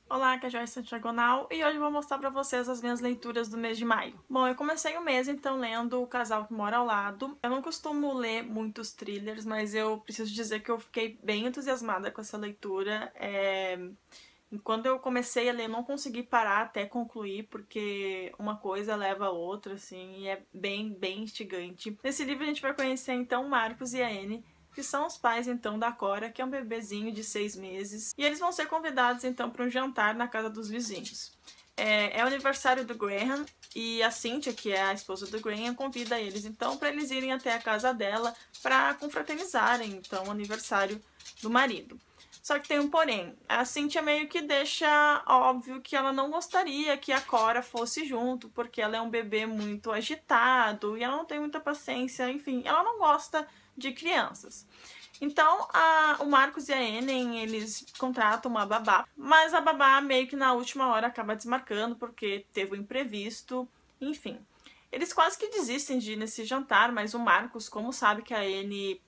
Olá, aqui é a Joyce Diagonal e hoje eu vou mostrar pra vocês as minhas leituras do mês de maio. Bom, eu comecei o mês então lendo O Casal que Mora ao Lado. Eu não costumo ler muitos thrillers, mas eu preciso dizer que eu fiquei bem entusiasmada com essa leitura. Quando eu comecei a ler, eu não consegui parar até concluir, porque uma coisa leva a outra, assim, e é bem instigante. Nesse livro a gente vai conhecer então o Marcos e a Anne, que são os pais então da Cora, que é um bebezinho de 6 meses, e eles vão ser convidados então para um jantar na casa dos vizinhos. É o aniversário do Graham e a Cynthia, que é a esposa do Graham, convida eles então para eles irem até a casa dela para confraternizarem então o aniversário do marido. Só que tem um porém, a Cynthia meio que deixa óbvio que ela não gostaria que a Cora fosse junto, porque ela é um bebê muito agitado e ela não tem muita paciência, enfim, ela não gosta de crianças. Então, o Marcos e a Anne, eles contratam uma babá, mas a babá meio que na última hora acaba desmarcando porque teve um imprevisto, enfim. Eles quase que desistem de ir nesse jantar, mas o Marcos, como sabe que a Anne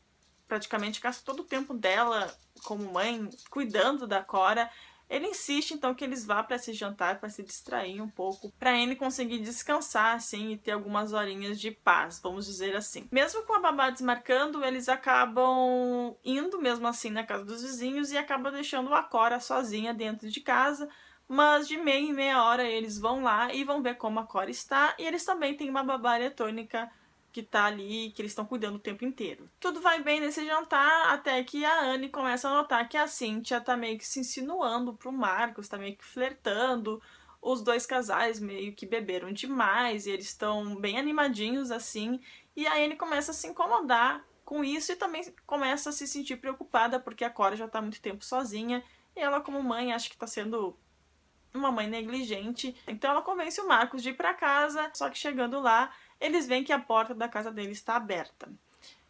praticamente gasta todo o tempo dela como mãe cuidando da Cora, ele insiste então que eles vá para esse jantar para se distrair um pouco, para ele conseguir descansar assim e ter algumas horinhas de paz, vamos dizer assim. Mesmo com a babá desmarcando, eles acabam indo mesmo assim na casa dos vizinhos e acabam deixando a Cora sozinha dentro de casa. Mas de meia em meia hora eles vão lá e vão ver como a Cora está, e eles também têm uma babá eletrônica que tá ali, que eles estão cuidando o tempo inteiro. Tudo vai bem nesse jantar, até que a Anne começa a notar que a Cynthia tá meio que se insinuando pro Marcos, tá meio que flertando. Os dois casais meio que beberam demais, e eles estão bem animadinhos assim, e a Anne começa a se incomodar com isso e também começa a se sentir preocupada porque a Cora já tá muito tempo sozinha, e ela como mãe acha que tá sendo uma mãe negligente. Então ela convence o Marcos de ir pra casa, só que chegando lá, eles veem que a porta da casa dele está aberta.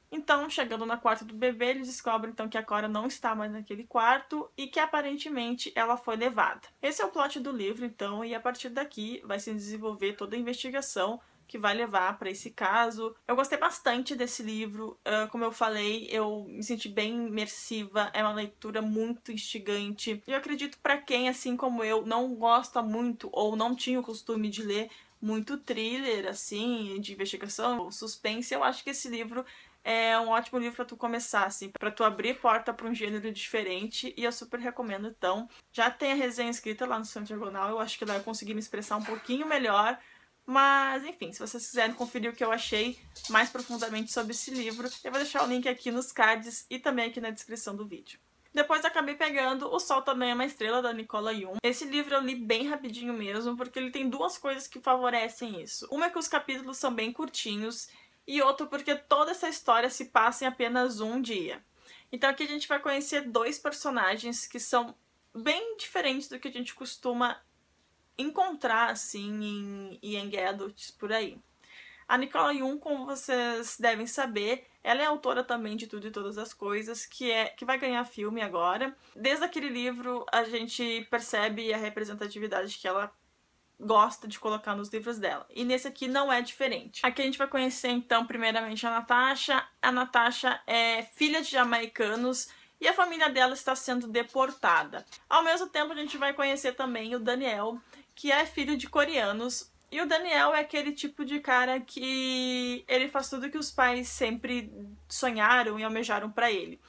Então, chegando na quarto do bebê, eles descobrem então que a Cora não está mais naquele quarto e que aparentemente ela foi levada. Esse é o plot do livro, então, e a partir daqui vai se desenvolver toda a investigação que vai levar para esse caso. Eu gostei bastante desse livro, como eu falei, eu me senti bem imersiva, é uma leitura muito instigante. E eu acredito para quem, assim como eu, não gosta muito ou não tinha o costume de ler muito thriller, assim, de investigação ou suspense, eu acho que esse livro é um ótimo livro para tu começar, assim, para tu abrir porta para um gênero diferente, e eu super recomendo. Então, já tem a resenha escrita lá no Centro Diagonal, eu acho que lá eu consegui me expressar um pouquinho melhor, mas enfim, se vocês quiserem conferir o que eu achei mais profundamente sobre esse livro, eu vou deixar o link aqui nos cards e também aqui na descrição do vídeo. Depois acabei pegando O Sol Também é uma Estrela, da Nicola Yoon. Esse livro eu li bem rapidinho mesmo, porque ele tem duas coisas que favorecem isso. Uma é que os capítulos são bem curtinhos, e outra porque toda essa história se passa em apenas um dia. Então aqui a gente vai conhecer dois personagens que são bem diferentes do que a gente costuma encontrar assim em young adults por aí. A Nicola Yoon, como vocês devem saber, ela é autora também de Tudo e Todas as Coisas, que vai ganhar filme agora. Desde aquele livro a gente percebe a representatividade que ela gosta de colocar nos livros dela. E nesse aqui não é diferente. Aqui a gente vai conhecer então primeiramente a Natasha. A Natasha é filha de jamaicanos e a família dela está sendo deportada. Ao mesmo tempo a gente vai conhecer também o Daniel, que é filho de coreanos. E o Daniel é aquele tipo de cara que ele faz tudo que os pais sempre sonharam e almejaram pra ele.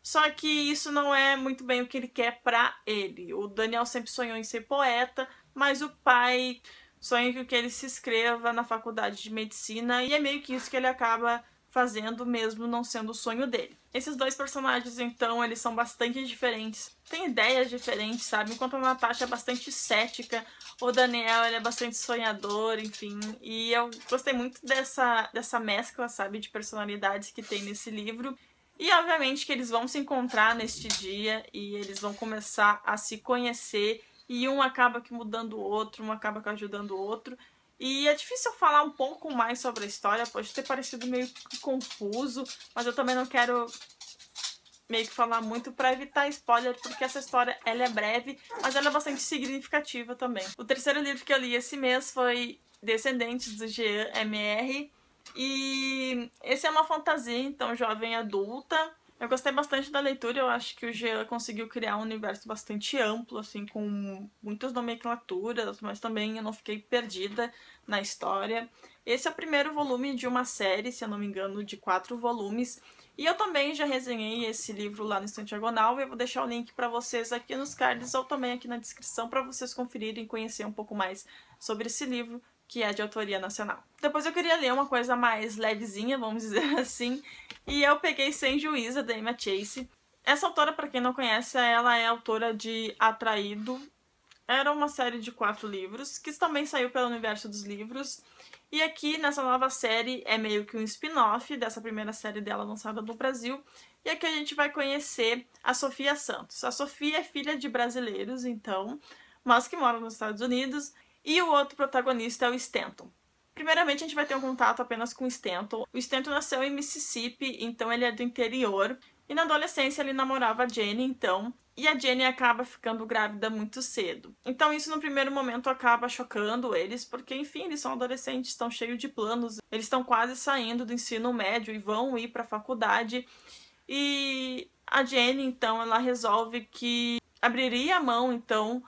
Só que isso não é muito bem o que ele quer pra ele. O Daniel sempre sonhou em ser poeta, mas o pai sonha que ele se inscreva na faculdade de medicina, e é meio que isso que ele acaba fazendo, mesmo não sendo o sonho dele. Esses dois personagens, então, eles são bastante diferentes, têm ideias diferentes, sabe? Enquanto a Natasha é bastante cética, o Daniel ele é bastante sonhador, enfim. E eu gostei muito dessa mescla, sabe, de personalidades que tem nesse livro. E obviamente que eles vão se encontrar neste dia e eles vão começar a se conhecer, e um acaba que mudando o outro, um acaba que ajudando o outro. E é difícil falar um pouco mais sobre a história, pode ter parecido meio confuso, mas eu também não quero meio que falar muito para evitar spoiler, porque essa história ela é breve, mas ela é bastante significativa também. O terceiro livro que eu li esse mês foi Descendentes, do Jean M.R. E esse é uma fantasia, então, jovem adulta. Eu gostei bastante da leitura, eu acho que o Jean conseguiu criar um universo bastante amplo, assim, com muitas nomenclaturas, mas também eu não fiquei perdida na história. Esse é o primeiro volume de uma série, se eu não me engano, de 4 volumes. E eu também já resenhei esse livro lá no Estante Diagonal, e eu vou deixar o link para vocês aqui nos cards ou também aqui na descrição para vocês conferirem e conhecer um pouco mais sobre esse livro, que é de autoria nacional. Depois eu queria ler uma coisa mais levezinha, vamos dizer assim, e eu peguei Sem Juízo, da Emma Chase. Essa autora, para quem não conhece, ela é autora de Atraído. Era uma série de 4 livros, que também saiu pelo universo dos livros. E aqui, nessa nova série, é meio que um spin-off dessa primeira série dela lançada no Brasil. E aqui a gente vai conhecer a Sofia Santos. A Sofia é filha de brasileiros, então, mas que moram nos Estados Unidos. E o outro protagonista é o Stanton. Primeiramente, a gente vai ter um contato apenas com o Stanton. O Stanton nasceu em Mississippi, então ele é do interior. E na adolescência ele namorava a Jenny, então. E a Jenny acaba ficando grávida muito cedo. Então isso no primeiro momento acaba chocando eles, porque enfim, eles são adolescentes, estão cheios de planos. Eles estão quase saindo do ensino médio e vão ir para a faculdade. E a Jenny, então, ela resolve que abriria a mão, então,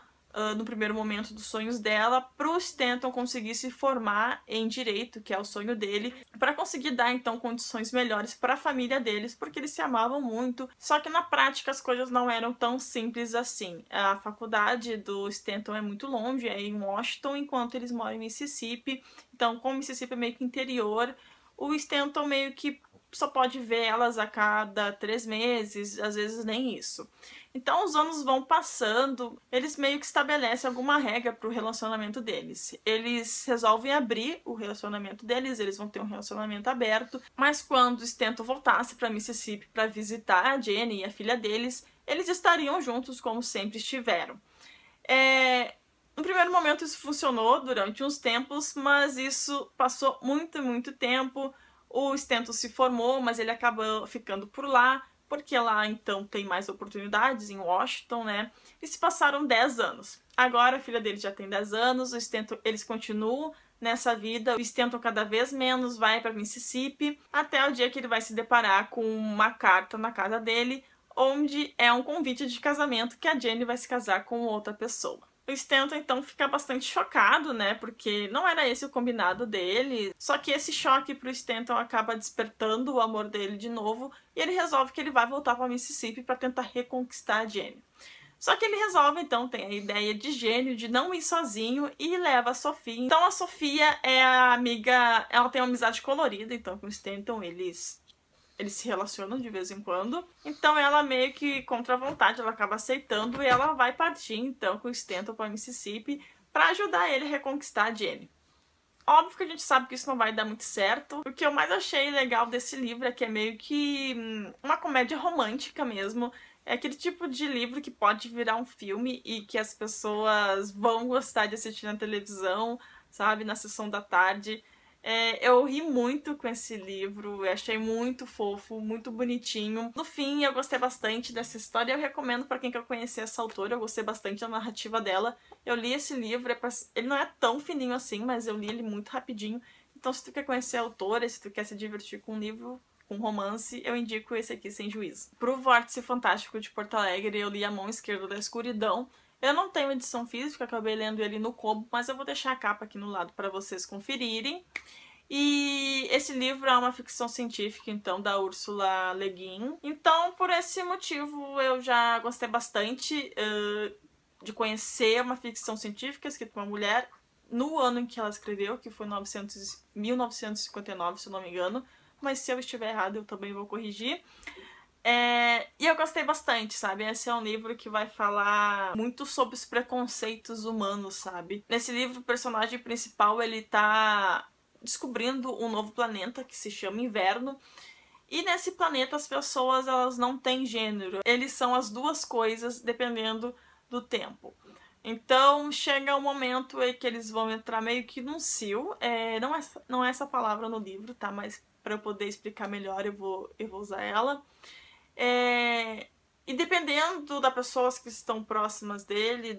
no primeiro momento dos sonhos dela, para o Stanton conseguir se formar em direito, que é o sonho dele, para conseguir dar então condições melhores para a família deles, porque eles se amavam muito. Só que na prática as coisas não eram tão simples assim. A faculdade do Stanton é muito longe, é em Washington, enquanto eles moram em Mississippi. Então, como Mississippi é meio que interior, o Stanton meio que só pode ver elas a cada 3 meses, às vezes nem isso. Então os anos vão passando, eles meio que estabelecem alguma regra para o relacionamento deles. Eles resolvem abrir o relacionamento deles, eles vão ter um relacionamento aberto, mas quando Stanton voltasse para Mississippi para visitar a Jenny e a filha deles, eles estariam juntos como sempre estiveram. No primeiro momento isso funcionou durante uns tempos, mas isso passou muito tempo. O Stanton se formou, mas ele acabou ficando por lá, porque lá então tem mais oportunidades em Washington, né? E se passaram 10 anos. Agora a filha dele já tem 10 anos, o Stanton, eles continuam nessa vida. O Stanton cada vez menos vai para Mississippi, até o dia que ele vai se deparar com uma carta na casa dele, onde é um convite de casamento que a Jenny vai se casar com outra pessoa. O Stanton, então, fica bastante chocado, né? Porque não era esse o combinado dele. Só que esse choque pro Stanton acaba despertando o amor dele de novo. E ele resolve que ele vai voltar para Mississippi para tentar reconquistar a Jenny. Só que ele resolve, então, tem a ideia de gênio de não ir sozinho e leva a Sofia. Então a Sofia é a amiga... Ela tem uma amizade colorida, então, com o Stanton eles se relacionam de vez em quando. Então ela meio que contra a vontade, ela acaba aceitando e ela vai partir então com o Stanton para Mississippi para ajudar ele a reconquistar a Jenny. Óbvio que a gente sabe que isso não vai dar muito certo. O que eu mais achei legal desse livro é que é meio que uma comédia romântica mesmo. É aquele tipo de livro que pode virar um filme e que as pessoas vão gostar de assistir na televisão, sabe, na sessão da tarde. Eu ri muito com esse livro, eu achei muito fofo, muito bonitinho. No fim, eu gostei bastante dessa história e eu recomendo para quem quer conhecer essa autora, eu gostei bastante da narrativa dela. Eu li esse livro, ele não é tão fininho assim, mas eu li ele muito rapidinho. Então se tu quer conhecer a autora, se tu quer se divertir com um livro, com um romance, eu indico esse aqui, Sem Juízo. Pro Vórtice Fantástico de Porto Alegre, eu li A Mão Esquerda da Escuridão. Eu não tenho edição física, acabei lendo ele no Kobo, mas eu vou deixar a capa aqui no lado para vocês conferirem. E esse livro é uma ficção científica, então, da Ursula Le Guin. Então, por esse motivo, eu já gostei bastante de conhecer uma ficção científica escrita por uma mulher no ano em que ela escreveu, que foi 1959, se eu não me engano. Mas se eu estiver errado, eu também vou corrigir. E eu gostei bastante, sabe? Esse é um livro que vai falar muito sobre os preconceitos humanos, sabe? Nesse livro, o personagem principal, ele tá descobrindo um novo planeta que se chama Inverno. E nesse planeta as pessoas, elas não têm gênero. Eles são as duas coisas, dependendo do tempo. Então chega um momento em que eles vão entrar meio que num cio. Não é essa palavra no livro, tá? Mas para eu poder explicar melhor eu vou usar ela. E dependendo das pessoas que estão próximas dele,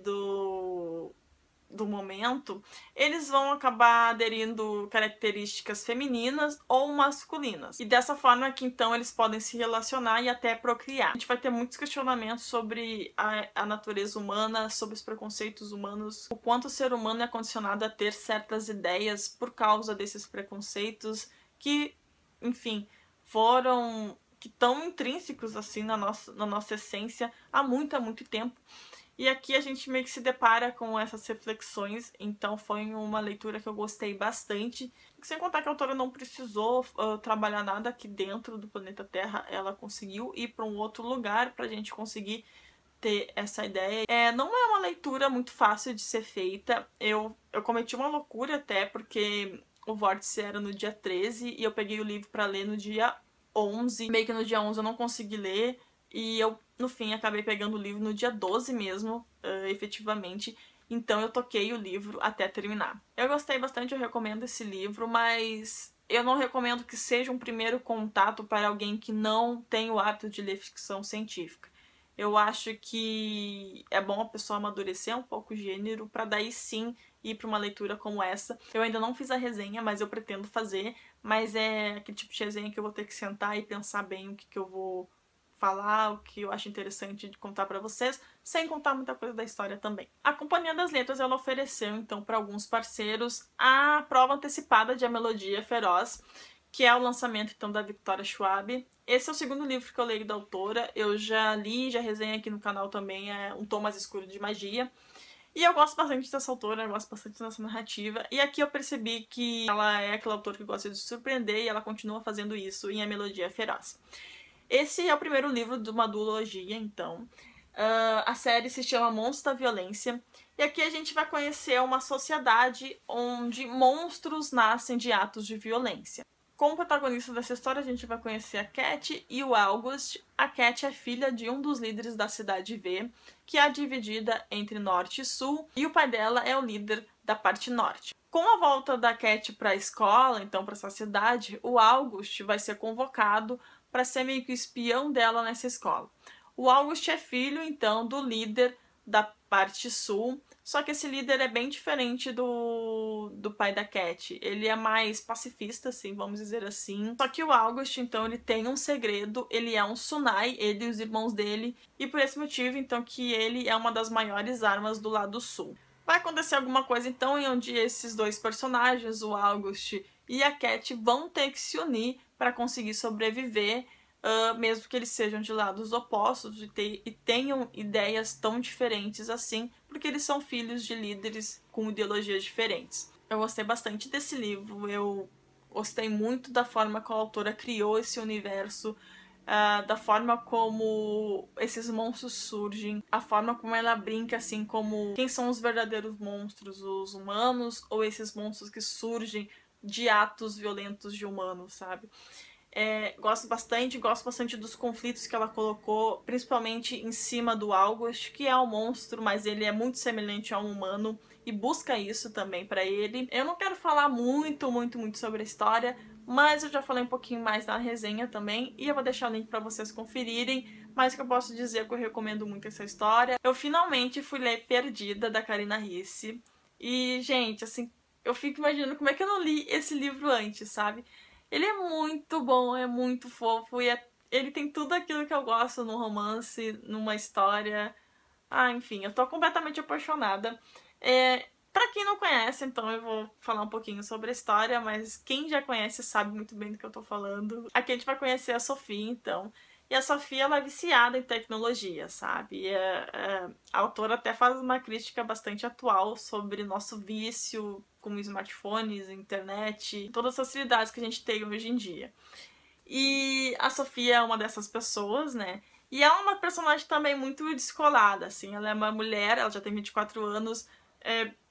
do momento, eles vão acabar aderindo características femininas ou masculinas. E dessa forma que então eles podem se relacionar e até procriar. A gente vai ter muitos questionamentos sobre a natureza humana, sobre os preconceitos humanos, o quanto o ser humano é condicionado a ter certas ideias por causa desses preconceitos que, enfim, que estão intrínsecos assim na nossa essência há muito tempo. E aqui a gente meio que se depara com essas reflexões, então foi uma leitura que eu gostei bastante. Sem contar que a autora não precisou trabalhar nada aqui dentro do planeta Terra, ela conseguiu ir para um outro lugar para a gente conseguir ter essa ideia. Não é uma leitura muito fácil de ser feita, eu cometi uma loucura até, porque o vórtice era no dia 13 e eu peguei o livro para ler no dia 11. Meio que no dia 11 eu não consegui ler, e eu, no fim, acabei pegando o livro no dia 12 mesmo, efetivamente. Então eu toquei o livro até terminar. Eu gostei bastante, eu recomendo esse livro, mas eu não recomendo que seja um primeiro contato para alguém que não tem o hábito de ler ficção científica. Eu acho que é bom a pessoa amadurecer um pouco o gênero para daí sim ir para uma leitura como essa. Eu ainda não fiz a resenha, mas eu pretendo fazer. Mas é aquele tipo de resenha que eu vou ter que sentar e pensar bem o que eu vou falar, o que eu acho interessante de contar para vocês, sem contar muita coisa da história também. A Companhia das Letras, ela ofereceu então para alguns parceiros a prova antecipada de A Melodia Feroz, que é o lançamento então da Victoria Schwab. Esse é o segundo livro que eu leio da autora, eu já li, já resenhei aqui no canal também, é Um Tom Mais Escuro de Magia. E eu gosto bastante dessa autora, eu gosto bastante dessa narrativa. E aqui eu percebi que ela é aquela autora que gosta de surpreender e ela continua fazendo isso em A Melodia Feroz. Esse é o primeiro livro de uma duologia, então. A série se chama Monstros da Violência. E aqui a gente vai conhecer uma sociedade onde monstros nascem de atos de violência. Como protagonista dessa história, a gente vai conhecer a Cat e o August. A Cat é filha de um dos líderes da cidade V, que é dividida entre norte e sul, e o pai dela é o líder da parte norte. Com a volta da Cat para a escola, então para essa cidade, o August vai ser convocado para ser meio que o espião dela nessa escola. O August é filho, então, do líder da parte sul, só que esse líder é bem diferente do pai da Cat. Ele é mais pacifista, assim, vamos dizer assim. Só que o August, então, ele tem um segredo, ele é um Sunai, ele e os irmãos dele, e por esse motivo, então, que ele é uma das maiores armas do lado sul. Vai acontecer alguma coisa, então, em onde esses dois personagens, o August e a Cat, vão ter que se unir para conseguir sobreviver, mesmo que eles sejam de lados opostos e tenham ideias tão diferentes assim, porque eles são filhos de líderes com ideologias diferentes. Eu gostei bastante desse livro, eu gostei muito da forma como a autora criou esse universo, da forma como esses monstros surgem, a forma como ela brinca assim como quem são os verdadeiros monstros, os humanos ou esses monstros que surgem de atos violentos de humanos, sabe? Gosto bastante dos conflitos que ela colocou, principalmente em cima do August, que é um monstro, mas ele é muito semelhante a um humano e busca isso também pra ele. Eu não quero falar muito sobre a história, mas eu já falei um pouquinho mais na resenha também, e eu vou deixar o link pra vocês conferirem, mas o que eu posso dizer é que eu recomendo muito essa história. Eu finalmente fui ler Perdida, da Karina Ricci, e, gente, assim, eu fico imaginando como é que eu não li esse livro antes, sabe? Ele é muito bom, é muito fofo, e ele tem tudo aquilo que eu gosto num romance, numa história. Enfim, eu tô completamente apaixonada. Pra quem não conhece, então eu vou falar um pouquinho sobre a história, mas quem já conhece sabe muito bem do que eu tô falando. Aqui a gente vai conhecer a Sofia, então. E a Sofia, ela é viciada em tecnologia, sabe? A autora até faz uma crítica bastante atual sobre nosso vício com smartphones, internet, todas as facilidades que a gente tem hoje em dia. E a Sofia é uma dessas pessoas, né? E ela é uma personagem também muito descolada, assim. Ela é uma mulher, ela já tem 24 anos,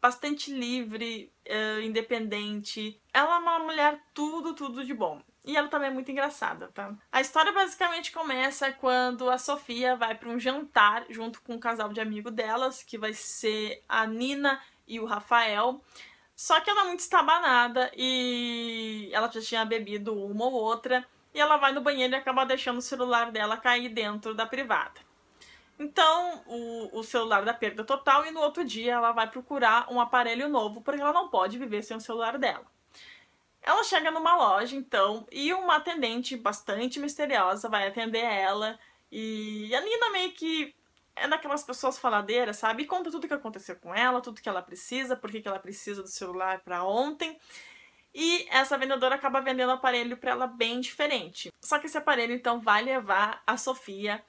bastante livre, independente. Ela é uma mulher tudo de bom. E ela também é muito engraçada, tá? A história basicamente começa quando a Sofia vai para um jantar junto com um casal de amigo delas, que vai ser a Nina e o Rafael. Só que ela é muito estabanada e ela já tinha bebido uma ou outra, e ela vai no banheiro e acaba deixando o celular dela cair dentro da privada. Então, o celular dá perda total e no outro dia ela vai procurar um aparelho novo, porque ela não pode viver sem o celular dela. Ela chega numa loja, então, e uma atendente bastante misteriosa vai atender ela. E a Nina meio que é daquelas pessoas faladeiras, sabe? E conta tudo o que aconteceu com ela, tudo que ela precisa, por que ela precisa do celular pra ontem. E essa vendedora acaba vendendo um aparelho pra ela bem diferente. Só que esse aparelho, então, vai levar a Sofia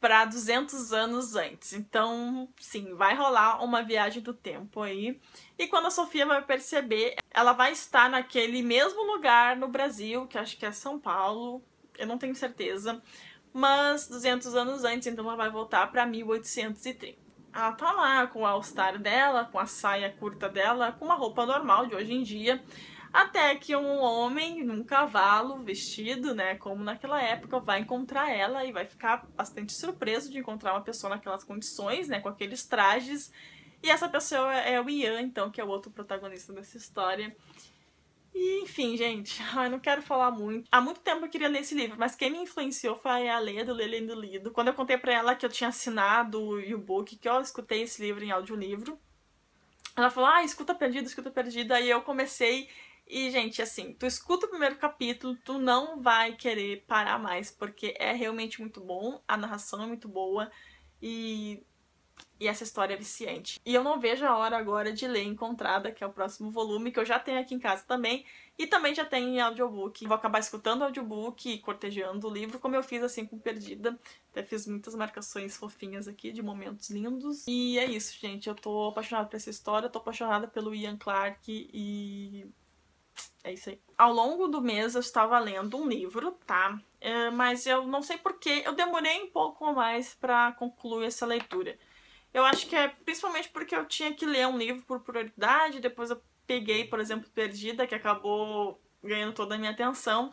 para 200 anos antes. Então, sim, vai rolar uma viagem do tempo aí. E quando a Sofia vai perceber, ela vai estar naquele mesmo lugar no Brasil, que acho que é São Paulo, eu não tenho certeza, mas 200 anos antes, então ela vai voltar para 1830. Ela tá lá com o all-star dela, com a saia curta dela, com uma roupa normal de hoje em dia, até que um homem num cavalo vestido, né, como naquela época, vai encontrar ela e vai ficar bastante surpreso de encontrar uma pessoa naquelas condições, né, com aqueles trajes. E essa pessoa é o Ian, então, que é o outro protagonista dessa história. E, enfim, gente, eu não quero falar muito. Há muito tempo eu queria ler esse livro, mas quem me influenciou foi a Leia do Ler Lendo Lido. Quando eu contei pra ela que eu tinha assinado o e-book, que eu escutei esse livro em audiolivro, ela falou, escuta Perdida, escuta Perdida. Aí eu comecei e, gente, assim, tu escuta o primeiro capítulo, tu não vai querer parar mais, porque é realmente muito bom, a narração é muito boa e essa história é viciante. E eu não vejo a hora agora de ler Encontrada, que é o próximo volume, que eu já tenho aqui em casa também, e também já tenho em audiobook. Vou acabar escutando o audiobook e cortejando o livro, como eu fiz assim com Perdida. Até fiz muitas marcações fofinhas aqui, de momentos lindos. E é isso, gente. Eu tô apaixonada por essa história, tô apaixonada pelo Ian Clarke e é isso aí. Ao longo do mês eu estava lendo um livro, tá? Mas eu não sei porquê, eu demorei um pouco mais pra concluir essa leitura. Eu acho que é principalmente porque eu tinha que ler um livro por prioridade, depois eu peguei, por exemplo, Perdida, que acabou ganhando toda a minha atenção.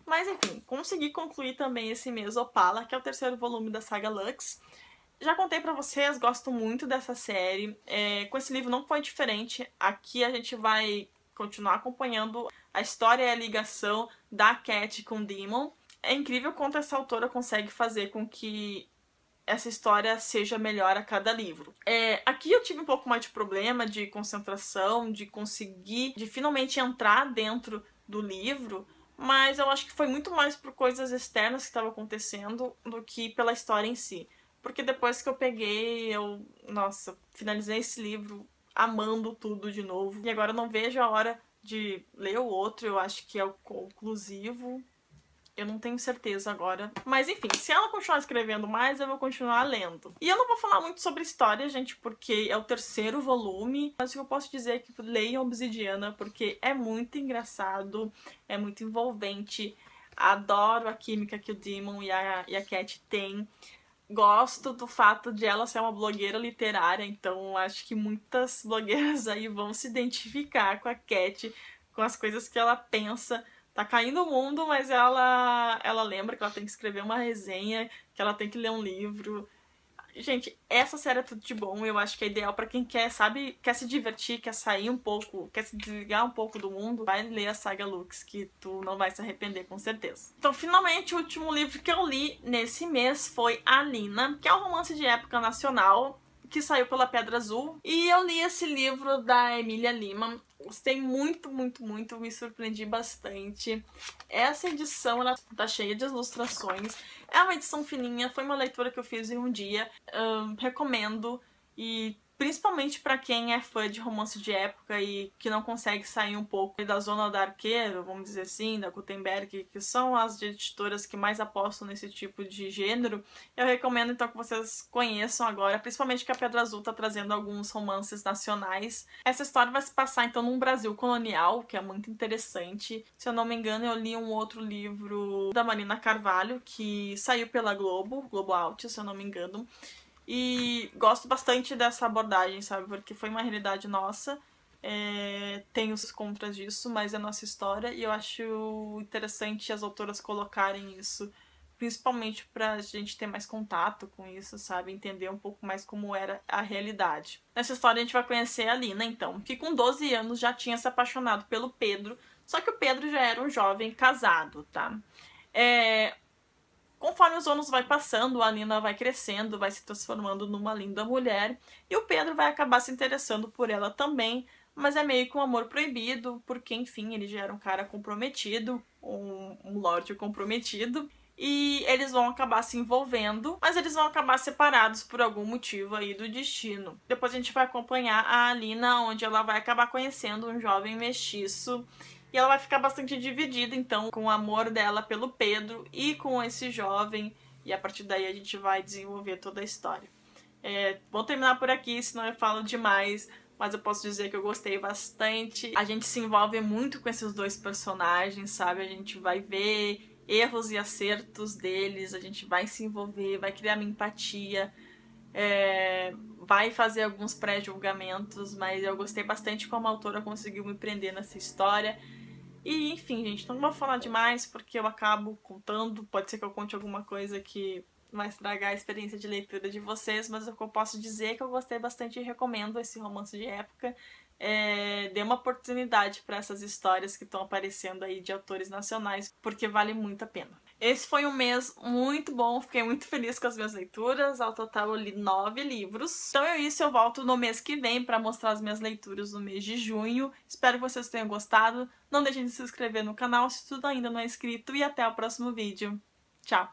Mas enfim, consegui concluir também esse mês Opala, que é o terceiro volume da saga Lux. Já contei pra vocês, gosto muito dessa série. Com esse livro não foi diferente. Aqui a gente vai continuar acompanhando a história e a ligação da Cat com o Demon. É incrível quanto essa autora consegue fazer com que essa história seja melhor a cada livro. Aqui eu tive um pouco mais de problema de concentração, de finalmente entrar dentro do livro, mas eu acho que foi muito mais por coisas externas que estavam acontecendo do que pela história em si. Porque depois que eu peguei, nossa, finalizei esse livro amando tudo de novo. E agora eu não vejo a hora de ler o outro, eu acho que é o conclusivo. Eu não tenho certeza agora. Mas enfim, se ela continuar escrevendo mais, eu vou continuar lendo. E eu não vou falar muito sobre história, gente, porque é o terceiro volume. Mas o que eu posso dizer é que leiam Obsidiana, porque é muito engraçado, é muito envolvente. Adoro a química que o Demon e a Cat têm. Gosto do fato de ela ser uma blogueira literária, então acho que muitas blogueiras aí vão se identificar com a Cat, com as coisas que ela pensa. Tá caindo o mundo, mas ela lembra que ela tem que escrever uma resenha, que ela tem que ler um livro. Gente, essa série é tudo de bom. Eu acho que é ideal pra quem quer, sabe, quer se divertir, quer sair um pouco, quer se desligar um pouco do mundo. Vai ler a saga Lux, que tu não vai se arrepender, com certeza. Então, finalmente, o último livro que eu li nesse mês foi Alina, que é um romance de época nacional, que saiu pela Pedra Azul. E eu li esse livro da Emília Lima. Gostei muito, muito, muito. Me surpreendi bastante. Essa edição, ela tá cheia de ilustrações. É uma edição fininha. Foi uma leitura que eu fiz em um dia. Recomendo. E principalmente pra quem é fã de romance de época e que não consegue sair um pouco da zona da Arqueiro, vamos dizer assim, da Gutenberg, que são as editoras que mais apostam nesse tipo de gênero, eu recomendo então que vocês conheçam agora, principalmente que a Pedra Azul tá trazendo alguns romances nacionais. Essa história vai se passar então num Brasil colonial, que é muito interessante. Se eu não me engano, eu li um outro livro da Marina Carvalho, que saiu pela Globo Out, se eu não me engano. E gosto bastante dessa abordagem, sabe? Porque foi uma realidade nossa. Tem os contras disso, mas é nossa história. E eu acho interessante as autoras colocarem isso, principalmente pra gente ter mais contato com isso, sabe? Entender um pouco mais como era a realidade. Nessa história a gente vai conhecer a Lina, então, que com 12 anos já tinha se apaixonado pelo Pedro. Só que o Pedro já era um jovem casado, tá? Conforme os anos vai passando, a Nina vai crescendo, vai se transformando numa linda mulher, e o Pedro vai acabar se interessando por ela também, mas é meio que um amor proibido, porque, enfim, ele já era um cara comprometido, um lorde comprometido, e eles vão acabar se envolvendo, mas eles vão acabar separados por algum motivo aí do destino. Depois a gente vai acompanhar a Alina, onde ela vai acabar conhecendo um jovem mestiço, e ela vai ficar bastante dividida, então, com o amor dela pelo Pedro e com esse jovem, e a partir daí a gente vai desenvolver toda a história. Vou terminar por aqui, senão eu falo demais, mas eu posso dizer que eu gostei bastante. A gente se envolve muito com esses dois personagens, sabe? A gente vai ver erros e acertos deles, a gente vai se envolver, vai criar uma empatia, vai fazer alguns pré-julgamentos, mas eu gostei bastante como a autora conseguiu me prender nessa história. E, enfim, gente, não vou falar demais porque eu acabo contando. Pode ser que eu conte alguma coisa que vai estragar a experiência de leitura de vocês, mas o que eu posso dizer é que eu gostei bastante e recomendo esse romance de época. Dê uma oportunidade para essas histórias que estão aparecendo aí de autores nacionais, porque vale muito a pena. Esse foi um mês muito bom, fiquei muito feliz com as minhas leituras. Ao total eu li 9 livros. Então é isso, eu volto no mês que vem para mostrar as minhas leituras no mês de junho. Espero que vocês tenham gostado. Não deixem de se inscrever no canal se tudo ainda não é inscrito e até o próximo vídeo. Tchau!